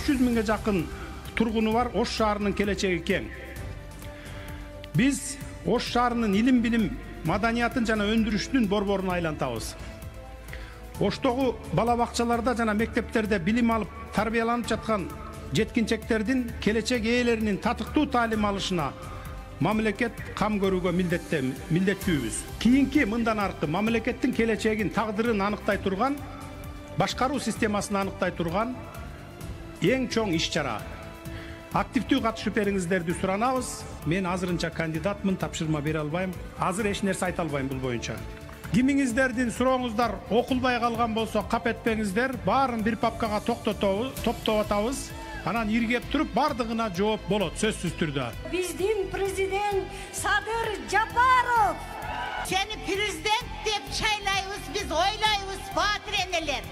300 миңге жакын тургуну бар Ош шаарынын келечеги кең. Биз Ош шаарынын илим билим, маданиятын жана өндүрүштүн борборуна айлантабыз. Оштогу бала бакчаларда жана мектептерде билим алып, тарбияланып жаткан жеткинчектердин келечек ээлеринин татыктуу таалим алышына мамлекет кам көрүүгө милдеттүүбүз. Кийинки мындан аркы мамлекеттин келечегин, тагдырын аныктай турган, башкаруу системасын аныктай турган эң чоң иш-чара. Активдүү катышып бериңиздерди суранабыз. Мен азырынча кандидатмын, тапшырма бере албайм. Азыр эч нерсе айта албайм бул боюнча. Кимиңиздердин сурооңуздар окулбай калган болсо кап этпеңиздер. Баарын бир папкага топтоп атабыз. Анан иргеп туруп бардыгына жооп болот сөзсүз түрдө. Биздин президент Садыр Жапаров. Seni президент деп шайлайбыз, biz ойлайбыз, батыр энелер.